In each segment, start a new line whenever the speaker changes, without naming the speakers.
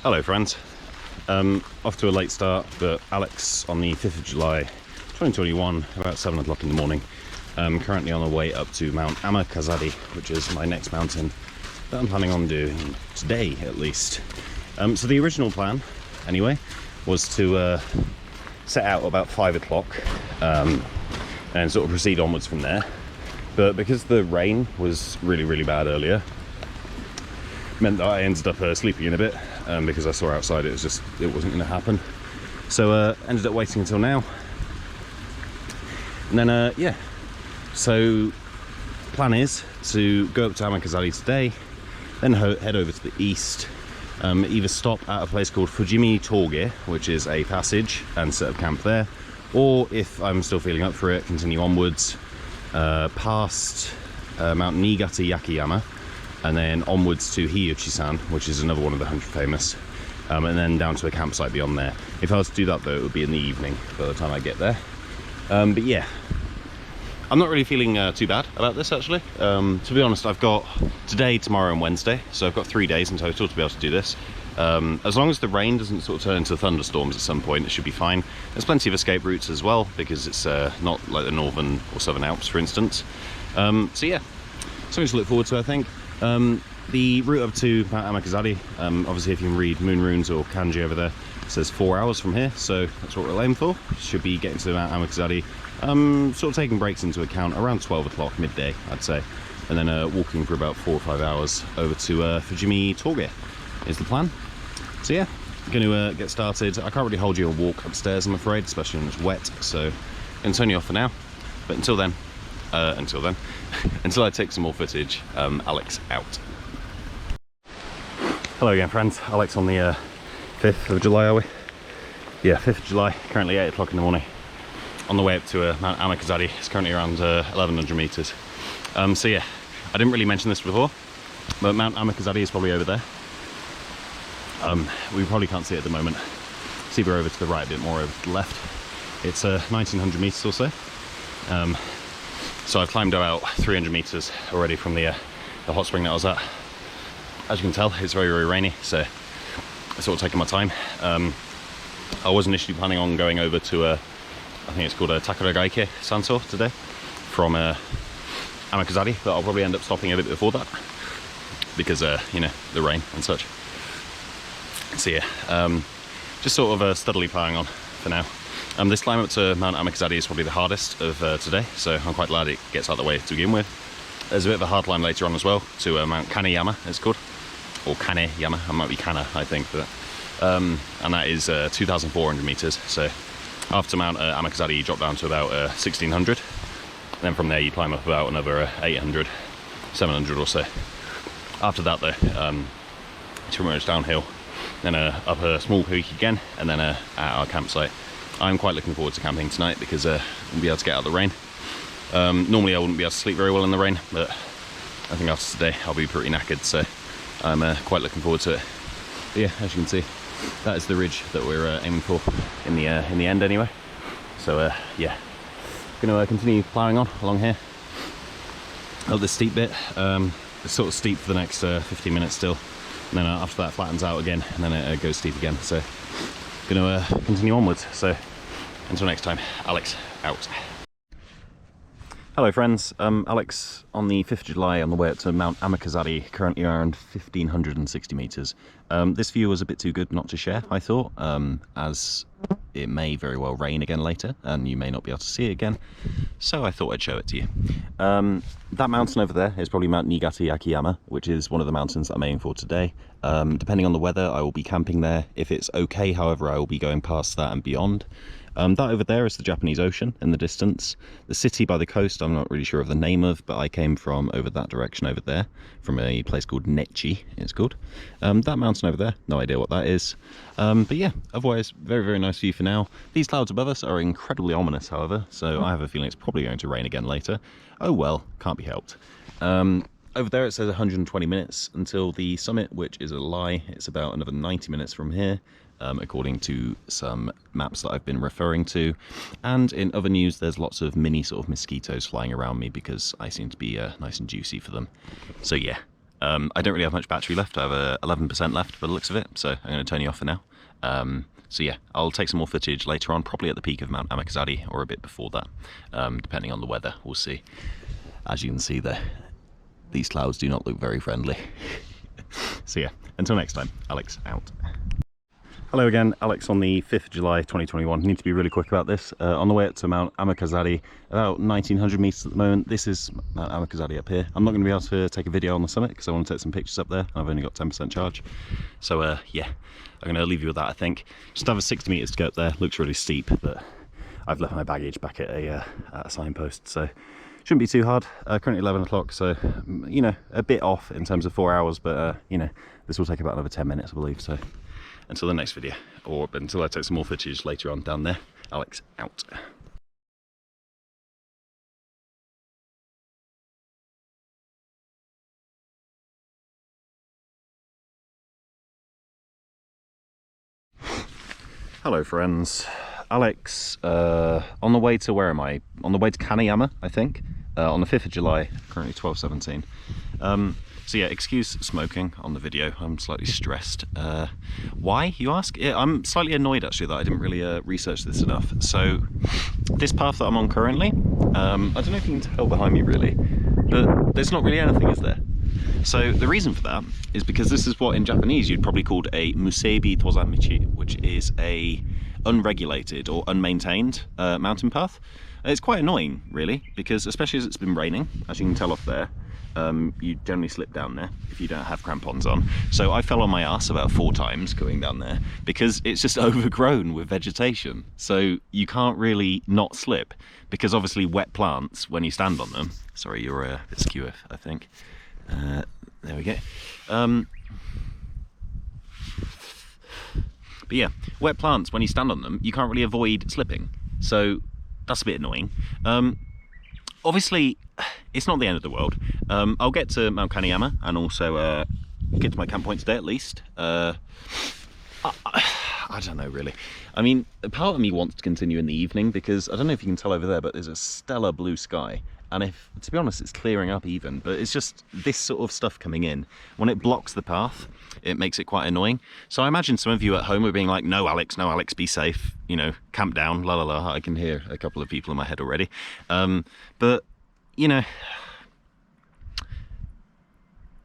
Hello friends, off to a late start, but Alex on the 5th of July 2021, about 7 o'clock in the morning, currently on the way up to Mount Amakazari, which is my next mountain that I'm planning on doing today at least. So the original plan, anyway, was to set out about 5 o'clock and sort of proceed onwards from there. But because the rain was really bad earlier, meant that I ended up sleeping in a bit because I saw outside it wasn't going to happen. So ended up waiting until now. And then yeah, so plan is to go up to Amakazari today, then head over to the east, either stop at a place called Fujimi Toge, which is a passage, and set up camp there, or if I'm still feeling up for it, continue onwards past Mount Niigata Yakiyama, and then onwards to Hiyuchi-san, which is another one of the 100 famous, and then down to a campsite beyond there. If I was to do that though, it would be in the evening by the time I get there. But yeah, I'm not really feeling too bad about this actually. To be honest, I've got today, tomorrow and Wednesday, so I've got 3 days in total to be able to do this. As long as the rain doesn't sort of turn into thunderstorms at some point, it should be fine. There's plenty of escape routes as well, because it's not like the Northern or Southern Alps, for instance. So yeah, something to look forward to, I think. The route up to Mount Amakazari, obviously if you can read moon runes or kanji over there, it says 4 hours from here, so that's what we're aiming for. Should be getting to Mount Amakazari, sort of taking breaks into account around 12 o'clock, midday, I'd say. And then walking for about 4 or 5 hours over to Fujimi Toge is the plan. So yeah, going to get started. I can't really hold you a walk upstairs, I'm afraid, especially when it's wet, so I'm going to turn you off for now. But until then, until I take some more footage, Alex out. Hello again friends, Alex on the 5th of July, are we? Yeah, 5th of July, currently 8 o'clock in the morning. On the way up to Mount Amakazari. It's currently around 1100 meters. So yeah, I didn't really mention this before, but Mount Amakazari is probably over there. We probably can't see it at the moment. It's either over to the right a bit more, over to the left. It's 1900 meters or so. So I've climbed about 300 meters already from the hot spring that I was at. As you can tell, it's very rainy, so I'm sort of taking my time. I was initially planning on going over to I think it's called Takaragaike Santo today from Amakazari, but I'll probably end up stopping a bit before that because you know, the rain and such. So yeah, just sort of steadily plowing on for now. This climb up to Mount Amakazari is probably the hardest of today, so I'm quite glad it gets out of the way to begin with. There's a bit of a hard climb later on as well to Mount Kaneyama, it's called, or Kaneyama, it might be Kana, I think, for that. And that is 2,400 meters. So after Mount Amakazari, you drop down to about 1,600. Then from there, you climb up about another 800, 700 or so. After that, though, it's pretty much downhill. Then up a small peak again, and then at our campsite. I'm quite looking forward to camping tonight because we'll be able to get out of the rain. Normally I wouldn't be able to sleep very well in the rain, but I think after today I'll be pretty knackered, so I'm quite looking forward to it. But yeah, as you can see, that is the ridge that we're aiming for in the end anyway. So yeah, gonna continue ploughing on along here. Up this steep bit, it's sort of steep for the next 15 minutes still, and then after that flattens out again, and then it goes steep again. So gonna continue onwards. So until next time, Alex out. Hello friends, Alex on the 5th of July on the way up to Mount Amakazari, currently around 1,560 meters. This view was a bit too good not to share, I thought, as it may very well rain again later and you may not be able to see it again, so I thought I'd show it to you. That mountain over there is probably Mount Niigata Yakiyama, which is one of the mountains that I'm aiming for today. Depending on the weather, I will be camping there. If it's okay, however, I will be going past that and beyond. That over there is the Japanese Ocean in the distance. The city by the coast, I'm not really sure of the name of, but I came from over that direction over there, from a place called Nechi, it's called. That mountain over there, no idea what that is. But yeah, otherwise, very nice view for now. These clouds above us are incredibly ominous, however, so I have a feeling it's probably going to rain again later. Oh well, can't be helped. Over there it says 120 minutes until the summit, which is a lie. It's about another 90 minutes from here. According to some maps that I've been referring to. And in other news, there's lots of mini sort of mosquitoes flying around me because I seem to be nice and juicy for them. So yeah, I don't really have much battery left. I have 11% left by the looks of it, so I'm going to turn you off for now. So yeah, I'll take some more footage later on, probably at the peak of Mount Amakazari or a bit before that, depending on the weather. We'll see. As you can see there, these clouds do not look very friendly. So yeah, until next time, Alex out. Hello again, Alex on the 5th of July 2021. Need to be really quick about this. On the way up to Mount Amakazari, about 1900 meters at the moment. This is Mount Amakazari up here. I'm not going to be able to take a video on the summit because I want to take some pictures up there. I've only got 10% charge. So yeah, I'm going to leave you with that, I think. Just have a 60 meters to go up there. Looks really steep, but I've left my baggage back at a signpost, so shouldn't be too hard. Currently 11 o'clock, so you know, a bit off in terms of 4 hours, but you know, this will take about another 10 minutes, I believe. So until the next video, or until I take some more footage later on down there, Alex out. Hello friends, Alex, on the way to, where am I? On the way to Kaneyama, I think, on the 5th of July, currently 12:17. So yeah, excuse smoking on the video, I'm slightly stressed. Why, you ask? Yeah, I'm slightly annoyed actually that I didn't really research this enough. So, this path that I'm on currently, I don't know if you can tell behind me really, but there's not really anything, is there? So the reason for that is because this is what in Japanese you'd probably called a musebi tozanmichi, which is a unregulated or unmaintained mountain path. It's quite annoying really, because especially as it's been raining, as you can tell off there, you generally slip down there if you don't have crampons on. So I fell on my ass about 4 times going down there because it's just overgrown with vegetation. So you can't really not slip, because obviously wet plants, when you stand on them, sorry, you're a bit skew, I think. There we go. But yeah, wet plants, when you stand on them, you can't really avoid slipping. So that's a bit annoying. Obviously, it's not the end of the world. I'll get to Mount Kaneyama and also get to my camp point today at least. I don't know really. I mean, part of me wants to continue in the evening because I don't know if you can tell over there, but there's a stellar blue sky. And if, to be honest, it's clearing up even, but it's just this sort of stuff coming in. When it blocks the path, it makes it quite annoying. So I imagine some of you at home are being like, no, Alex, be safe, you know, camp down, la la la. I can hear a couple of people in my head already. But, you know,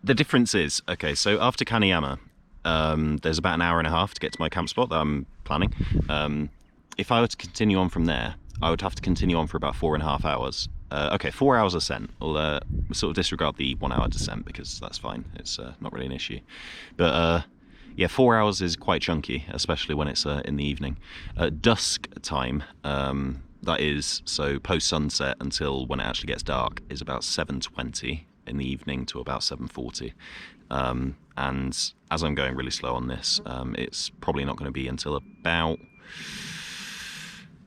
the difference is, okay, so after Kaneyama, there's about an hour and a half to get to my camp spot that I'm planning. If I were to continue on from there, I would have to continue on for about 4.5 hours. Okay, 4 hours ascent. We'll sort of disregard the 1 hour descent because that's fine. It's not really an issue. But yeah, 4 hours is quite chunky, especially when it's in the evening. Dusk time, that is, so post sunset until when it actually gets dark, is about 7:20 in the evening to about 7:40. And as I'm going really slow on this, it's probably not going to be until about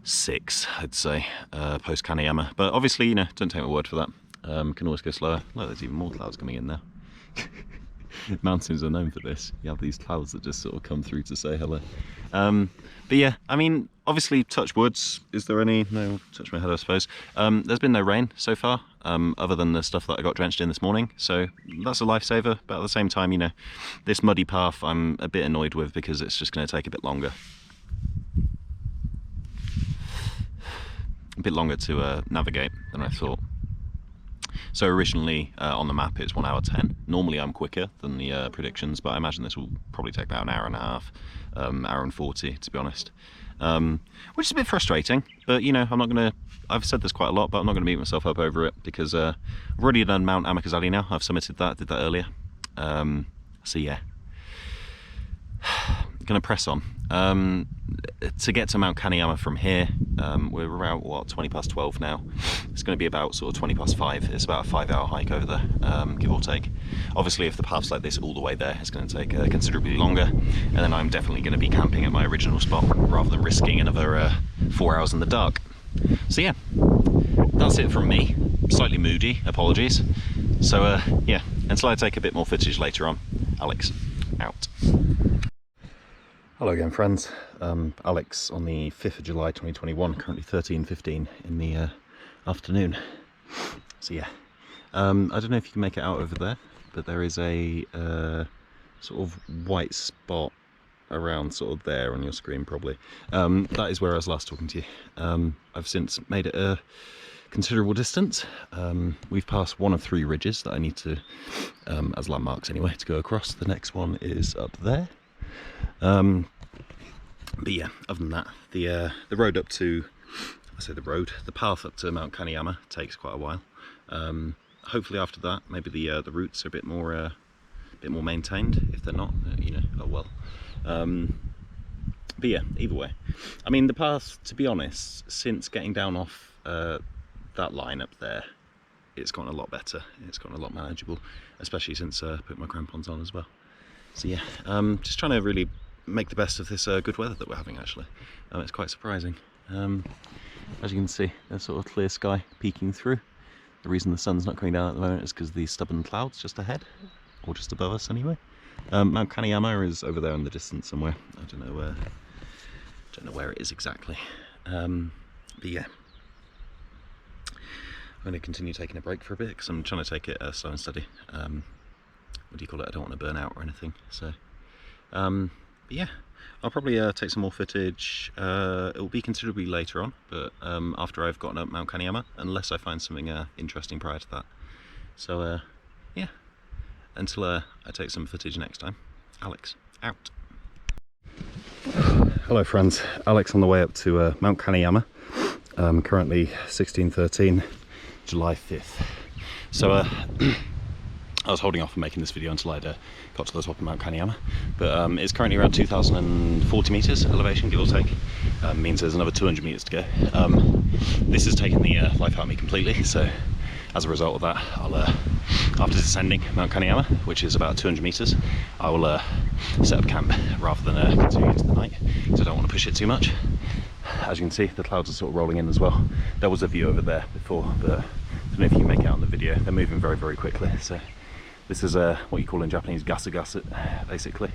6, I'd say, post Kaneyama. But obviously, you know, don't take my word for that. Can always go slower. Look, there's even more clouds coming in now. Mountains are known for this. You have these clouds that just sort of come through to say hello. But yeah, I mean, obviously, touch woods. Is there any? No, touch my head, I suppose. There's been no rain so far, other than the stuff that I got drenched in this morning. So that's a lifesaver. But at the same time, you know, this muddy path I'm a bit annoyed with because it's just going to take a bit longer. A bit longer to navigate than I thought. So originally on the map it's 1 hour 10. Normally I'm quicker than the predictions, but I imagine this will probably take about an hour and a half, hour and 40 to be honest. Which is a bit frustrating, but you know, I've said this quite a lot, but I'm not going to beat myself up over it because I've already done Mount Amakazari now. I've summited that, did that earlier. So yeah, gonna press on. To get to Mount Kaneyama from here, we're around, what, 20 past 12 now. It's going to be about sort of 20 past 5. It's about a 5-hour hike over there, give or take. Obviously, if the path's like this all the way there, it's going to take considerably longer. And then I'm definitely going to be camping at my original spot rather than risking another 4 hours in the dark. So yeah, that's it from me. Slightly moody, apologies. So yeah, until I take a bit more footage later on, Alex, out. Hello again friends, Alex on the 5th of July 2021, currently 13:15 in the afternoon. So yeah, I don't know if you can make it out over there, but there is a sort of white spot around sort of there on your screen probably. That is where I was last talking to you. I've since made it a considerable distance. We've passed one of 3 ridges that I need to, as landmarks anyway, to go across. The next one is up there. But yeah, other than that, the road up to, the path up to Mount Kaneyama takes quite a while. Hopefully after that, maybe the routes are a bit more maintained. If they're not, you know, oh well. But yeah, either way. I mean, the path, to be honest, since getting down off that line up there, it's gotten a lot better. It's gotten a lot manageable, especially since putting my crampons on as well. So yeah, just trying to really make the best of this good weather that we're having actually. It's quite surprising. As you can see, there's sort of clear sky peeking through. The reason the sun's not coming down at the moment is because the stubborn clouds just ahead, or just above us anyway. Mount Kaneyama is over there in the distance somewhere. I don't know where it is exactly. But yeah, I'm going to continue taking a break for a bit because I'm trying to take it slow and steady. What do you call it? I don't want to burn out or anything. So, but yeah, I'll probably take some more footage. It will be considerably later on, but after I've gotten up Mount Kaneyama, unless I find something interesting prior to that. So yeah, until I take some footage next time. Alex, out. Hello friends, Alex on the way up to Mount Kaneyama. Currently 16:13, July 5th. So I was holding off on making this video until I'd got to the top of Mount Kaneyama, but it's currently around 2,040 meters elevation, give or take. Means there's another 200 meters to go. This has taken the life out of me completely, so as a result of that, I'll after descending Mount Kaneyama, which is about 200 meters, I will set up camp rather than continue into the night, because I don't want to push it too much. As you can see, the clouds are sort of rolling in as well. There was a view over there before, but I don't know if you can make it out in the video. They're moving very, very quickly. So this is what you call in Japanese gasu, basically.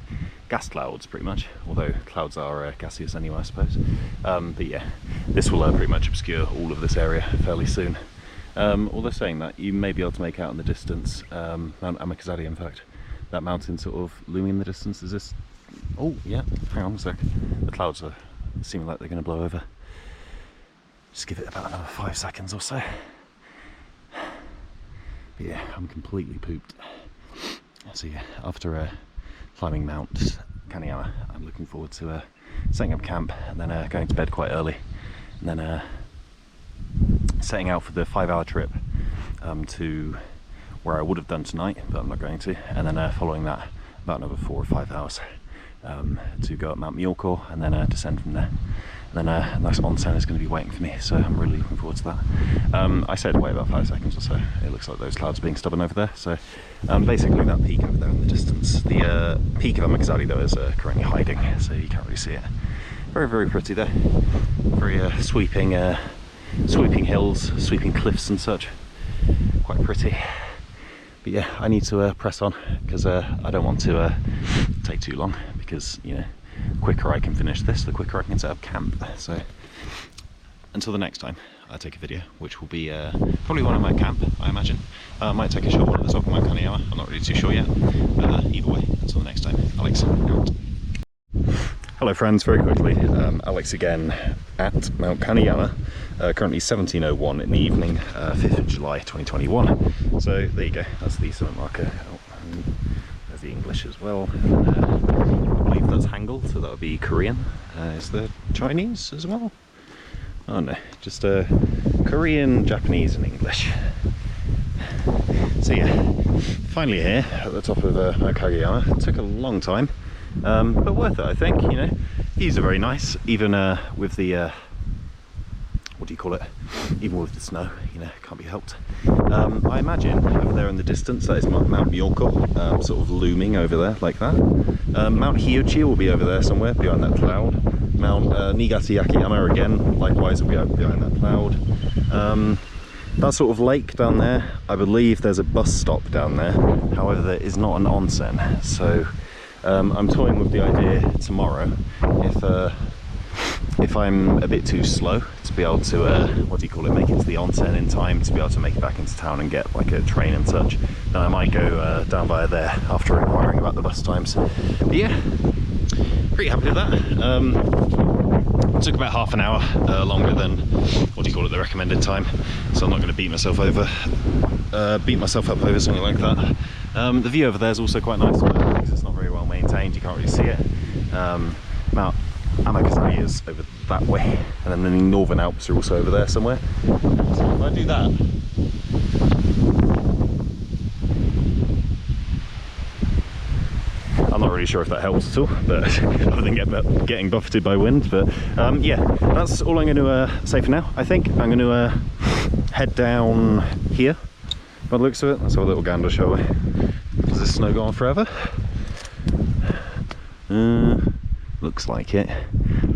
Gas clouds, pretty much. Although clouds are gaseous anyway, I suppose. But yeah, this will pretty much obscure all of this area fairly soon. Although saying that, you may be able to make out in the distance, Mount Amakazari, in fact. That mountain sort of looming in the distance. Is this? Oh, yeah, hang on a sec. The clouds are seeming like they're going to blow over. Just give it about another 5 seconds or so. But yeah, I'm completely pooped. So yeah, after climbing Mount Kaneyama, I'm looking forward to setting up camp and then going to bed quite early, and then setting out for the 5-hour trip to where I would have done tonight, but I'm not going to, and then following that about another 4 or 5 hours to go up Mount Myoko and then descend from there. And then a nice onsen is going to be waiting for me, so I'm really looking forward to that. I said wait about 5 seconds or so. It looks like those clouds are being stubborn over there. So basically that peak over there in the distance. The peak of Amakazari though is currently hiding, so you can't really see it. Very, very pretty there. Very sweeping hills, sweeping cliffs and such. Quite pretty. But yeah, I need to press on because I don't want to take too long, because you know, the quicker I can finish this, the quicker I can set up camp. So until the next time I take a video, which will be probably one of my camp, I imagine. I might take a short one at the top of Mount Kaneyama, I'm not really too sure yet. But either way, until the next time, Alex, out. Hello friends, very quickly, Alex again at Mount Kaneyama, currently 17:01 in the evening, 5th of July 2021. So there you go, that's the summit marker. Oh, and there's the English as well. I believe that's Hangul, so that would be Korean. Is there Chinese as well? Oh no, just Korean, Japanese and English. So yeah, finally here at the top of Mount Kaneyama. It took a long time. But worth it, I think. You know, views are very nice, even with the what do you call it? Even with the snow, you know, can't be helped. I imagine over there in the distance that is Mount Myoko, sort of looming over there like that. Mount Hyochi will be over there somewhere behind that cloud. Mount Niigata-Yakiyama again, likewise, will be behind that cloud. That sort of lake down there, I believe there's a bus stop down there. However, there is not an onsen, so I'm toying with the idea tomorrow, if I'm a bit too slow to be able to, make it to the onsen in time to be able to make it back into town and get like a train and such, then I might go down via there after inquiring about the bus times. But yeah, pretty happy with that. It took about half an hour longer than, the recommended time, so I'm not going to beat myself up over something like that. The view over there is also quite nice, because it's not very well maintained, you can't really see it. Mount Amakazari is over that way, and then the Northern Alps are also over there somewhere. So if I do that, I'm not really sure if that helps at all, but other than getting buffeted by wind. But yeah, that's all I'm going to say for now. I think I'm going to head down here by the looks of it. Let's have a little gander, shall we? Does this snow go on forever? Looks like it.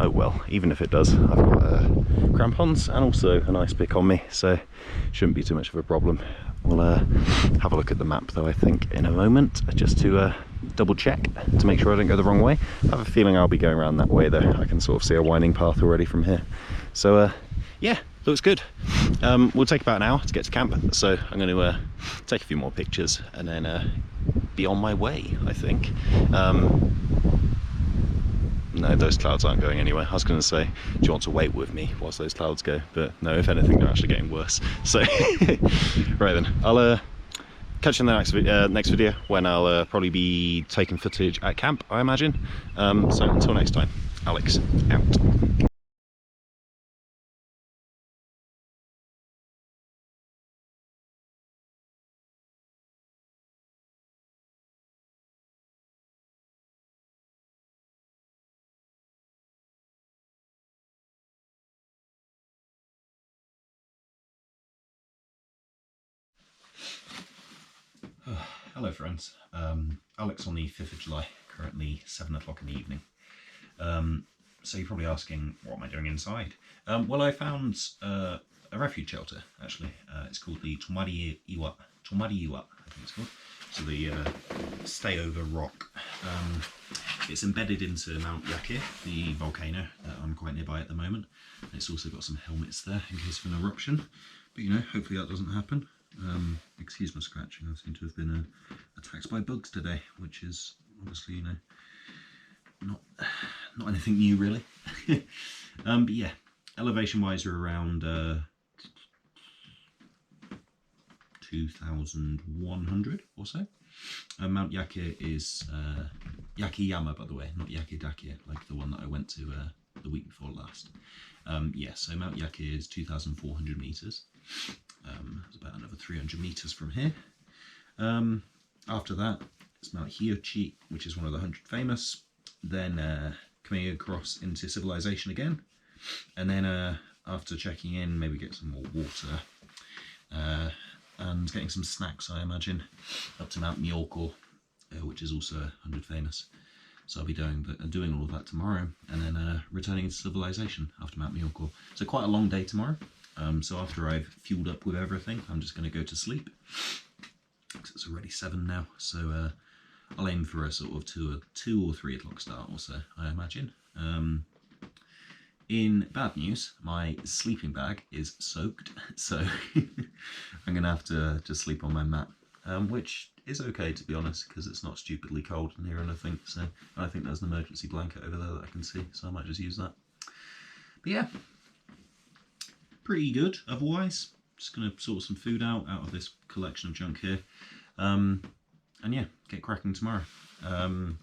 Oh well, even if it does, I've got crampons and also a nice pick on me, so shouldn't be too much of a problem. We'll have a look at the map though, I think, in a moment, just to double check to make sure I don't go the wrong way. I have a feeling I'll be going around that way though. I can sort of see a winding path already from here. So yeah, looks good. We'll take about an hour to get to camp, so I'm going to take a few more pictures and then be on my way, I think. No, those clouds aren't going anywhere. I was going to say, do you want to wait with me whilst those clouds go? But no, if anything, they're actually getting worse. So, right then, I'll catch you in the next video when I'll probably be taking footage at camp, I imagine. So until next time, Alex, out. Hello friends, Alex on the 5th of July, currently 7 o'clock in the evening. So you're probably asking, what am I doing inside? Well, I found a refuge shelter, actually. It's called the Tomari-iwa, I think it's called. So the stay over rock. It's embedded into Mount Myoko, the volcano that I'm quite nearby at the moment. And it's also got some helmets there in case of an eruption. But you know, hopefully that doesn't happen. Excuse my scratching, I seem to have been attacked by bugs today, which is obviously, you know, not anything new really. But yeah, elevation wise we're around 2,100 or so. Mount Myoko is Yakiyama, by the way, not Yakidaki, like the one that I went to the week before last. Yeah, so Mount Myoko is 2,400 meters. It's about another 300 meters from here. After that, it's Mount Hiochi, which is one of the 100 famous. Then coming across into civilization again, and then after checking in, maybe get some more water and getting some snacks, I imagine, up to Mount Myoko, which is also 100 famous. So I'll be doing all of that tomorrow, and then returning to civilization after Mount Myoko. So quite a long day tomorrow. So after I've fueled up with everything, I'm just going to go to sleep. It's already 7 now, so I'll aim for a sort of 2 or 3 o'clock start or so, I imagine. In bad news, my sleeping bag is soaked, so I'm going to have to just sleep on my mat, which is okay to be honest, because it's not stupidly cold in here or anything. So I think there's an emergency blanket over there that I can see, so I might just use that. But yeah, pretty good otherwise. Just going to sort some food out of this collection of junk here. And yeah, get cracking tomorrow.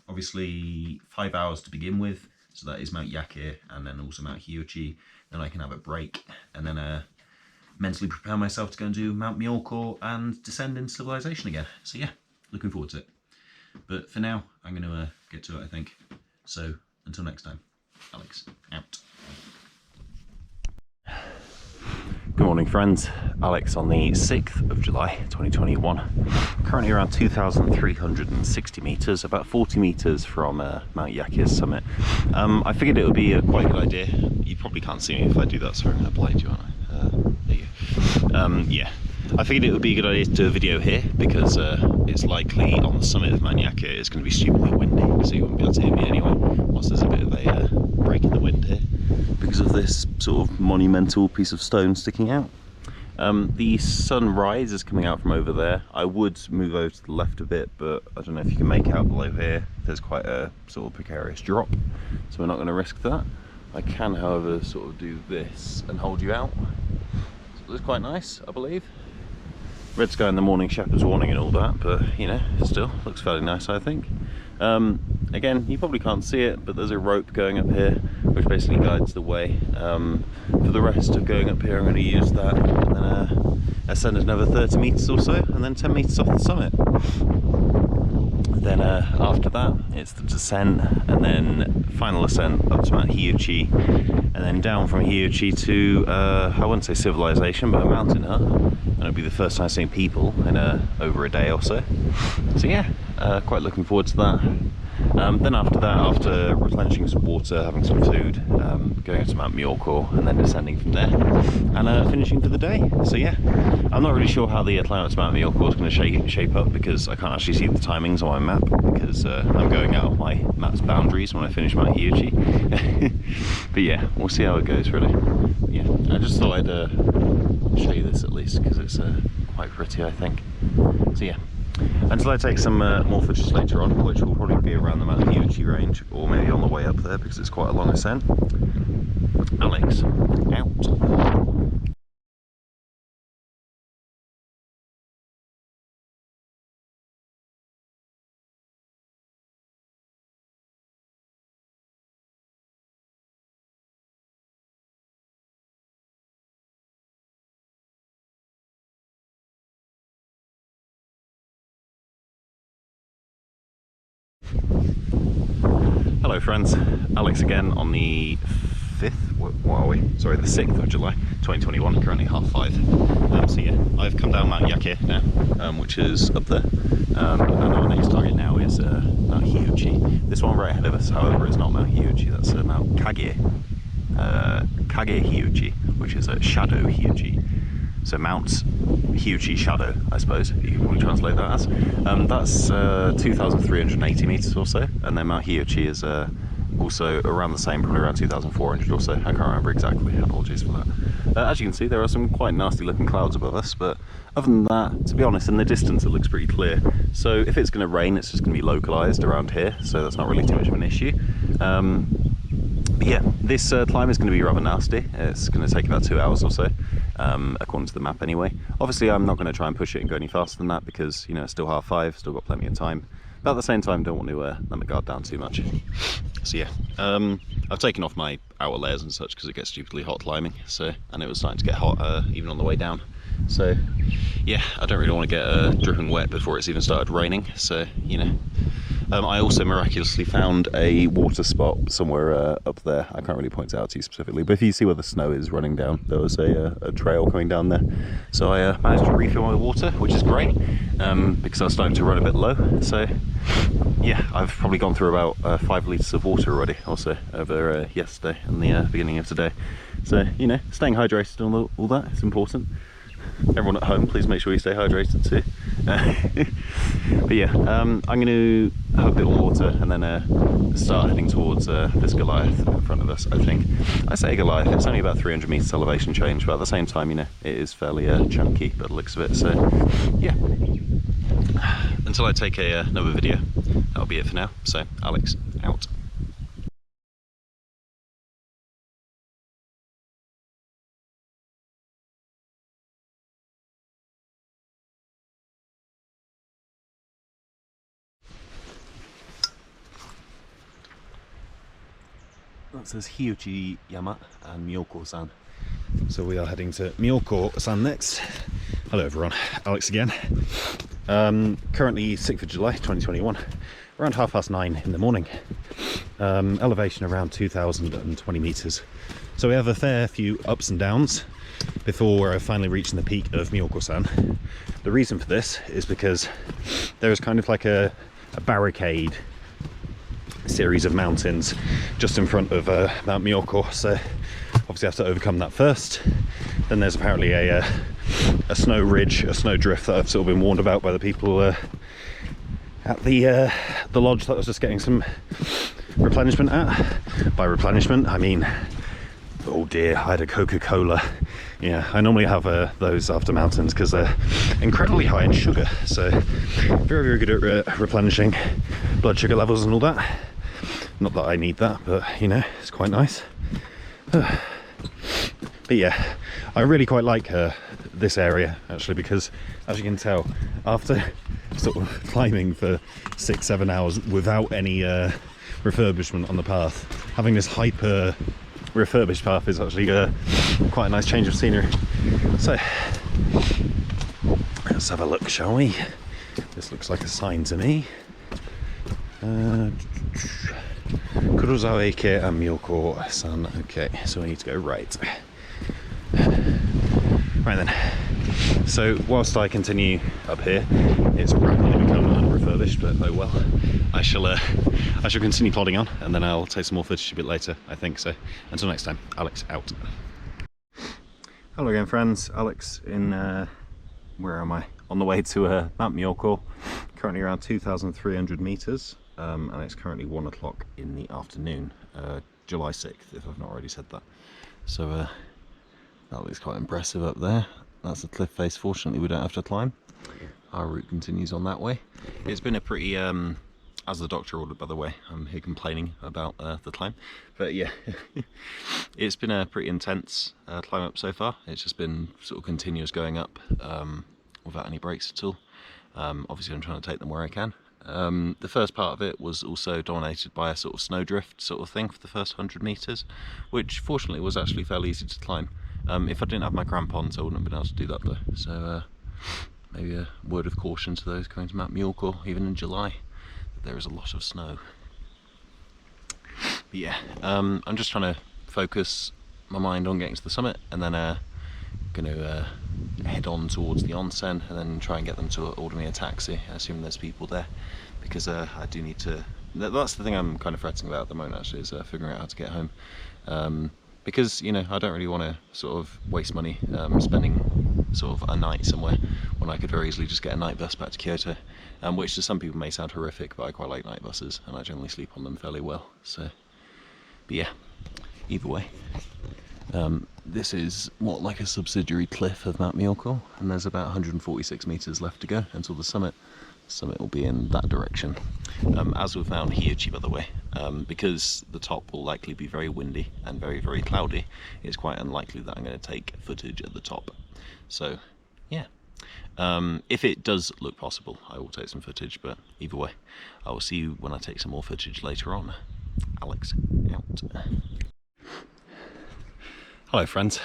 Obviously 5 hours to begin with, so that is Mount Myoko and then also Mount Hiochi. Then I can have a break and then mentally prepare myself to go and do Mount Myoko and descend into civilization again. So yeah, looking forward to it. But for now, I'm going to get to it, I think. So until next time, Alex, out. Good morning friends, Alex on the 6th of July 2021, currently around 2,360 metres, about 40 metres from Mount Myoko's summit. I figured it would be a quite good idea. You probably can't see me if I do that, so I'm going to blind you, aren't I? There you go. Yeah, I figured it would be a good idea to do a video here because it's likely on the summit of Mount Myoko it's going to be stupidly windy, so you won't be able to hear me anyway, whilst there's a bit of a break in the wind here because of this sort of monumental piece of stone sticking out. The sunrise is coming out from over there. I would move over to the left a bit, but I don't know if you can make out below here. There's quite a sort of precarious drop, so we're not going to risk that. I can, however, sort of do this and hold you out. So it's quite nice, I believe. Red sky in the morning, shepherd's warning and all that, but you know, still looks fairly nice, I think. Again, you probably can't see it, but there's a rope going up here which basically guides the way. For the rest of going up here, I'm going to use that and then ascend another 30 meters or so, and then 10 meters off the summit. Then after that, it's the descent, and then final ascent up to Mount Hyuchi, and then down from Hyuchi to, I wouldn't say civilization, but a mountain hut. And it'll be the first time seeing people in over a day or so. So yeah, quite looking forward to that. Then after that, after replenishing some water, having some food, going up to Mount Myoko and then descending from there, and finishing for the day. So yeah, I'm not really sure how the climb up to Mount Myoko is going to shape up, because I can't actually see the timings on my map, because I'm going out of my map's boundaries when I finish Mount Hyuchi. But yeah, we'll see how it goes really. Yeah, I just thought I'd show you this at least, because it's quite pretty, I think. So yeah, until I take some more footage later on, which will probably be around the Mount Hyuchi range, or maybe on the way up there, because it's quite a long ascent. Alex, out. Hello friends, Alex again on the 5th, what are we? Sorry, the 6th of July 2021, currently 5:30. So yeah, I've come down Mount Myoko now, which is up there, and our next target now is Mount Hyuchi. This one right ahead of us, however, is not Mount Hyuchi, that's Mount Kage Hyuchi, which is a Shadow Hyuchi. So Mount Hyuchi Shadow, I suppose, you can probably translate that as. That's 2,380 meters or so, and then Mount Hyuchi is also around the same, probably around 2,400 or so. I can't remember exactly, apologies for that. As you can see, there are some quite nasty looking clouds above us, but other than that, to be honest, in the distance it looks pretty clear. So if it's going to rain, it's just going to be localized around here, so that's not really too much of an issue. But yeah, this climb is going to be rather nasty. It's going to take about 2 hours or so, according to the map anyway. Obviously I'm not going to try and push it and go any faster than that, because you know, it's still 5:30, still got plenty of time. But at the same time, don't want to let my guard down too much. So yeah, I've taken off my outer layers and such because it gets stupidly hot climbing. So, and it was starting to get hot even on the way down. So yeah, I don't really want to get dripping wet before it's even started raining. So you know. I also miraculously found a water spot somewhere up there. I can't really point it out to you specifically, but if you see where the snow is running down, there was a trail coming down there. So I managed to refill my water, which is great, because I was starting to run a bit low. So yeah, I've probably gone through about 5 litres of water already, also over yesterday and the beginning of today. So you know, staying hydrated and all that is important. Everyone at home, please make sure you stay hydrated too. But yeah, I'm going to have a bit of water and then start heading towards this Goliath in front of us, I think. I say Goliath, it's only about 300 meters elevation change, but at the same time, you know, it is fairly chunky by the looks of it. So yeah, until I take another video, that'll be it for now. So Alex, out. That says Hyuchi Yama and Myoko-san. So we are heading to Myoko-san next. Hello everyone, Alex again. Currently 6th of July 2021, around 9:30 in the morning. Elevation around 2,020 meters. So we have a fair few ups and downs before we're finally reaching the peak of Myoko-san. The reason for this is because there is kind of like a barricade series of mountains just in front of Mount Myoko, so obviously I have to overcome that first. Then there's apparently a snow ridge, a snow drift that I've sort of been warned about by the people at the lodge that I was just getting some replenishment at. By replenishment, I mean, oh dear, I had a Coca-Cola. Yeah, I normally have those after mountains because they're incredibly high in sugar, so very, very good at replenishing blood sugar levels and all that. Not that I need that, but you know, it's quite nice. But yeah, I really quite like this area actually, because as you can tell, after sort of climbing for 6-7 hours without any refurbishment on the path, having this hyper refurbished path is actually quite a nice change of scenery. So let's have a look, shall we? This looks like a sign to me. Kurozawa Ike and Myoko-san. Okay, so we need to go right. Right then. So whilst I continue up here, it's rapidly become unrefurbished, but oh well. I shall continue plodding on, and then I'll take some more footage a bit later, I think. So until next time, Alex out. Hello again, friends. Alex in where am I? On the way to Mount Myoko. Currently around 2,300 meters, and it's currently 1 o'clock in the afternoon, July 6th, if I've not already said that. So that looks quite impressive up there. That's the cliff face. Fortunately, we don't have to climb. Our route continues on that way. It's been a pretty, as the doctor ordered, by the way, I'm here complaining about the climb. But yeah, it's been a pretty intense climb up so far. It's just been sort of continuous going up without any breaks at all. Obviously, I'm trying to take them where I can. The first part of it was also dominated by a sort of snowdrift sort of thing for the first 100 meters, which fortunately was actually fairly easy to climb. If I didn't have my crampons, I wouldn't have been able to do that though. So maybe a word of caution to those going to Mount Myoko, even in July, that there is a lot of snow. But yeah, I'm just trying to focus my mind on getting to the summit, and then going to head on towards the onsen, and then try and get them to order me a taxi, assuming there's people there, because I do need to. That's the thing I'm kind of fretting about at the moment, actually, is figuring out how to get home. Because, you know, I don't really want to sort of waste money spending sort of a night somewhere when I could very easily just get a night bus back to Kyoto, which to some people may sound horrific, but I quite like night buses and I generally sleep on them fairly well. So, but yeah, either way. This is what, like a subsidiary cliff of Mount Myoko, and there's about 146 meters left to go until the summit. The summit will be in that direction. As with Mount Hiyochi, by the way, because the top will likely be very windy and very, very cloudy, it's quite unlikely that I'm going to take footage at the top. So, yeah. If it does look possible, I will take some footage, but either way, I will see you when I take some more footage later on. Alex, out. Hello friends,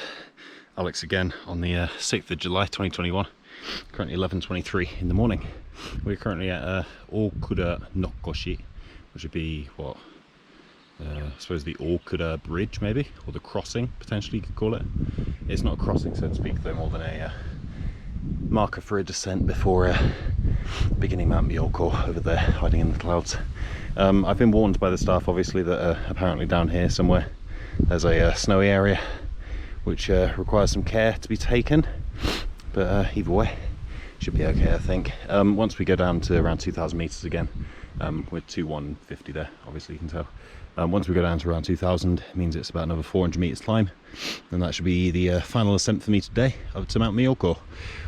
Alex again on the 6th of July 2021, currently 11:23 in the morning. We're currently at Okura Nokoshi, which would be what, I suppose the Okura Bridge maybe, or the crossing potentially you could call it. It's not a crossing so to speak though, more than a marker for a descent before beginning Mount Myoko over there, hiding in the clouds. I've been warned by the staff obviously that apparently down here somewhere there's a snowy area which requires some care to be taken, but either way should be okay, I think. Once we go down to around 2,000 meters again, we're 2150 there, obviously you can tell. Once we go down to around 2,000, it means it's about another 400 meters climb, and that should be the final ascent for me today up to Mount Myoko,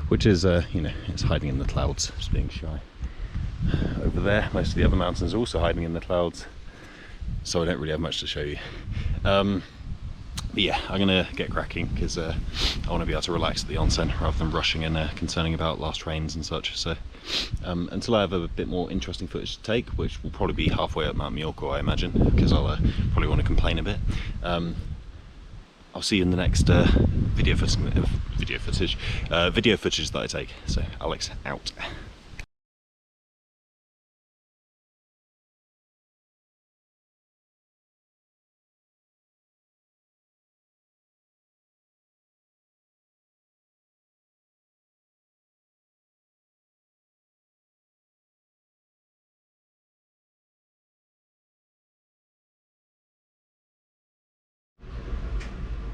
which is you know, it's hiding in the clouds, just being shy. Over there, most of the other mountains are also hiding in the clouds, so I don't really have much to show you. But yeah, I'm gonna get cracking because I want to be able to relax at the onsen rather than rushing and concerning about last trains and such. So until I have a bit more interesting footage to take, which will probably be halfway up Mount Myoko, I imagine, because I'll probably want to complain a bit. I'll see you in the next video footage that I take. So Alex out.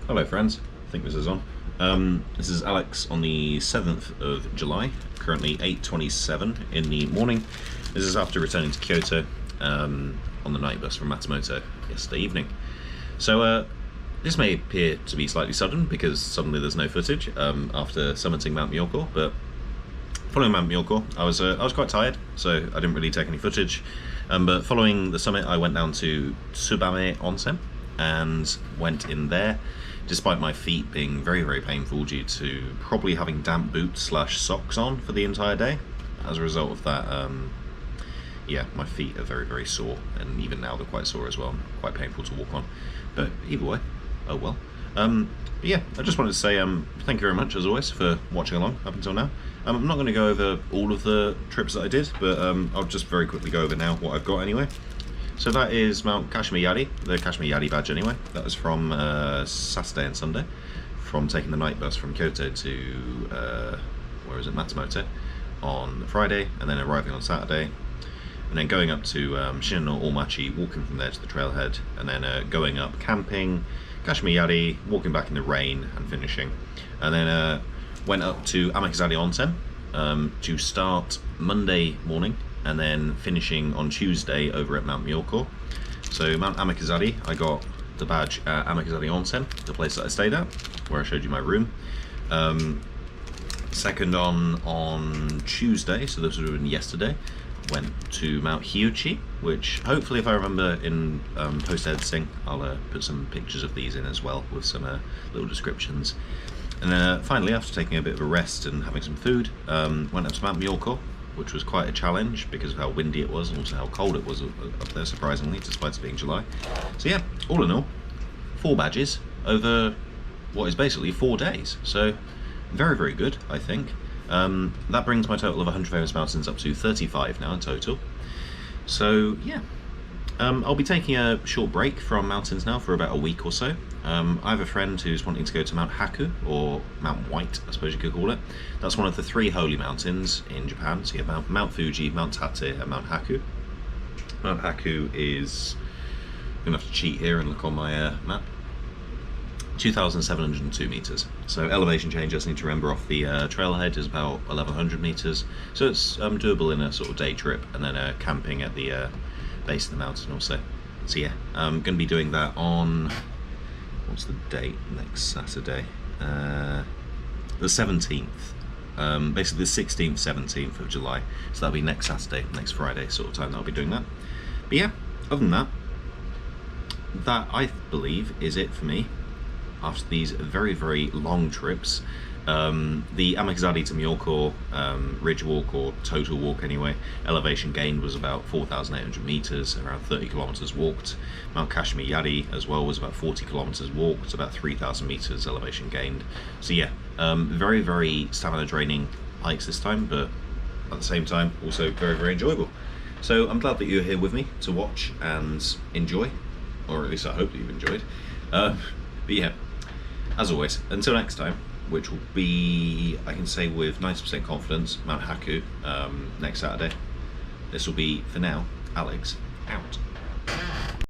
Hello friends, I think this is on.
This is Alex on the 7th of July, currently 8:27 in the morning. This is after returning to Kyoto on the night bus from Matsumoto yesterday evening. So this may appear to be slightly sudden because suddenly there's no footage after summiting Mount Myoko, but following Mount Myoko, I was quite tired, so I didn't really take any footage. But following the summit, I went down to Tsubame Onsen and went in there, despite my feet being very, very painful due to probably having damp boots / socks on for the entire day. As a result of that, yeah, my feet are very, very sore, and even now they're quite sore as well, quite painful to walk on. But either way, oh well. But yeah, I just wanted to say thank you very much, as always, for watching along up until now. I'm not going to go over all of the trips that I did, but I'll just very quickly go over now what I've got anyway. So that is Mount Kashimayari, the Kashimayari badge anyway. That was from Saturday and Sunday, from taking the night bus from Kyoto to, where is it, Matsumoto, on Friday, and then arriving on Saturday, and then going up to Shinano Omachi, walking from there to the trailhead, and then going up, camping, Kashimayari, walking back in the rain, and finishing. And then went up to Amakazari-onsen to start Monday morning, and then finishing on Tuesday over at Mount Myoko. So Mount Amakazari, I got the badge at Amakazari-onsen, the place that I stayed at, where I showed you my room. Second on Tuesday, so this would have been yesterday, went to Mount Hiuchi, which hopefully, if I remember in post-editing, I'll put some pictures of these in as well, with some little descriptions. And then finally, after taking a bit of a rest and having some food, went up to Mount Myoko, which was quite a challenge because of how windy it was and also how cold it was up there, surprisingly, despite it being July. So yeah, all in all, 4 badges over what is basically 4 days. So very, very good, I think. That brings my total of 100 famous mountains up to 35 now in total. So yeah, I'll be taking a short break from mountains now for about a week or so. I have a friend who's wanting to go to Mount Haku, or Mount White, I suppose you could call it. That's one of the 3 holy mountains in Japan. So you have Mount Fuji, Mount Tate, and Mount Haku. Mount Haku is, I'm going to have to cheat here and look on my map, 2,702 meters. So elevation change, I just need to remember off the trailhead, is about 1,100 meters. So it's doable in a sort of day trip, and then camping at the base of the mountain also. So yeah, I'm going to be doing that on, what's the date, next Saturday? The 17th. Basically the 16th, 17th of July. So that'll be next Saturday, next Friday sort of time that I'll be doing that. But yeah, other than that, that I believe is it for me after these very, very long trips. The Amakazari to Myoko ridge walk, or total walk anyway, elevation gained was about 4,800 meters, around 30 kilometers walked. Mount Kashimayari as well was about 40 kilometers walked, about 3,000 meters elevation gained. So yeah, very, very stamina draining hikes this time, but at the same time also very, very enjoyable. So I'm glad that you're here with me to watch and enjoy, or at least I hope that you've enjoyed. But yeah, as always, until next time, which will be, I can say with 90% confidence, Mount Haku next Saturday. This will be, for now, Alex out.